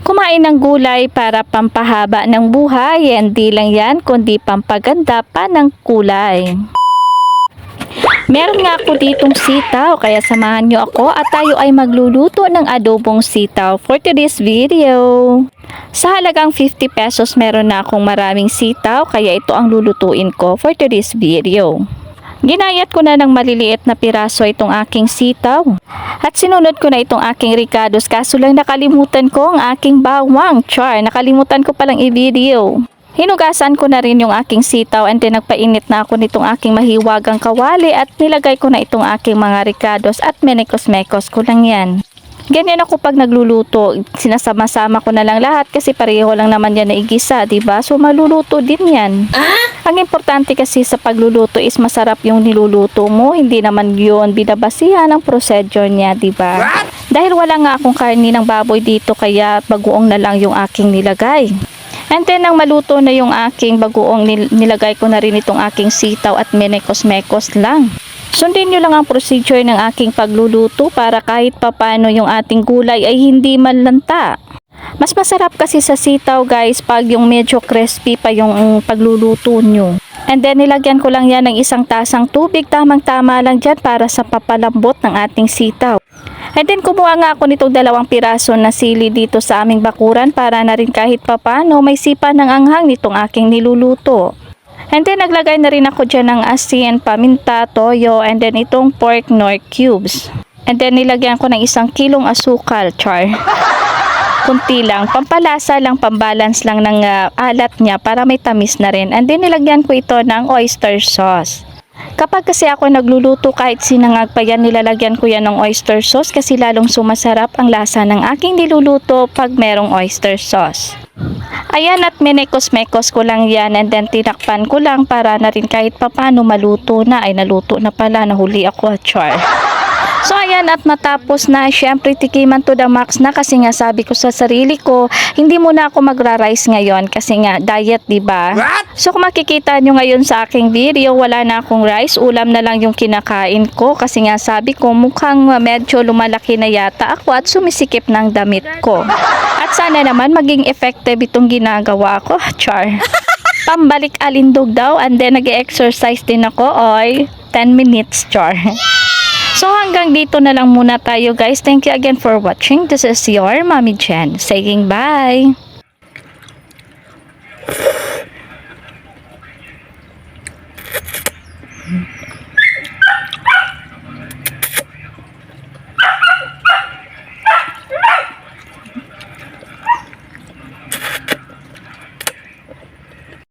Kumain ng gulay para pampahaba ng buhay. Hindi lang yan, kundi pampaganda pa ng kulay. Meron nga ako ditong sitaw, kaya samahan nyo ako at tayo ay magluluto ng adobong sitaw for today's video. Sa halagang 50 pesos meron na akong maraming sitaw, kaya ito ang lulutuin ko for today's video. Ginayat ko na ng maliliit na piraso itong aking sitaw. At sinunod ko na itong aking ricados, kaso lang nakalimutan ko ang aking bawang. Nakalimutan ko palang i-video. Hinugasan ko na rin yung aking sitaw and then nagpainit na ako nitong aking mahiwagang kawali at nilagay ko na itong aking mga ricados at menekos-mekos ko lang yan. Ganyan ako pag nagluluto, sinasama-sama ko na lang lahat kasi pareho lang naman yan na igisa, diba? So maluluto din yan. Ang importante kasi sa pagluluto is masarap yung niluluto mo, hindi naman yun binabasihan ang procedure niya, diba? Dahil wala nga akong karni ng baboy dito kaya bagoong na lang yung aking nilagay. And then nang maluto na yung aking bagoong, nilagay ko na rin itong aking sitaw at menekos-mekos lang. Sundin nyo lang ang procedure ng aking pagluluto para kahit papano yung ating gulay ay hindi manlanta. Mas masarap kasi sa sitaw guys pag yung medyo crispy pa yung pagluluto nyo. And then nilagyan ko lang yan ng isang tasang tubig, tamang-tama lang dyan para sa papalambot ng ating sitaw. And then kumuha nga ako nitong 2 piraso na sili dito sa aming bakuran para na rin kahit papano may sipa ng anghang nitong aking niluluto. And then naglagay na rin ako dyan ng asin, paminta, toyo, and then itong pork nor cubes. And then nilagyan ko ng 1 kilong asukal, kunti lang, pampalasa lang, pambalance lang ng alat niya para may tamis na rin. And then nilagyan ko ito ng oyster sauce. Kapag kasi ako nagluluto kahit sinangag pa yan, nilalagyan ko yan ng oyster sauce kasi lalong sumasarap ang lasa ng aking niluluto pag merong oyster sauce. Ayan, at menekos-mekos ko lang yan and then tinakpan ko lang para na rin kahit papano maluto na. Ay naluto na pala, nahuli ako, So ayan, at matapos na, syempre tikiman to the max na kasi nga sabi ko sa sarili ko, hindi muna ako magra-rice ngayon kasi nga diet, diba? So kung makikita nyo ngayon sa aking video, wala na akong rice, ulam na lang yung kinakain ko kasi nga sabi ko mukhang medyo lumalaki na yata ako at sumisikip ng damit ko. At sana naman maging effective itong ginagawa ko, Pambalik alindog daw, and then nag-exercise din ako, 10 minutes, So hanggang dito na lang muna tayo guys. Thank you again for watching. This is your Mommy Jen saying bye.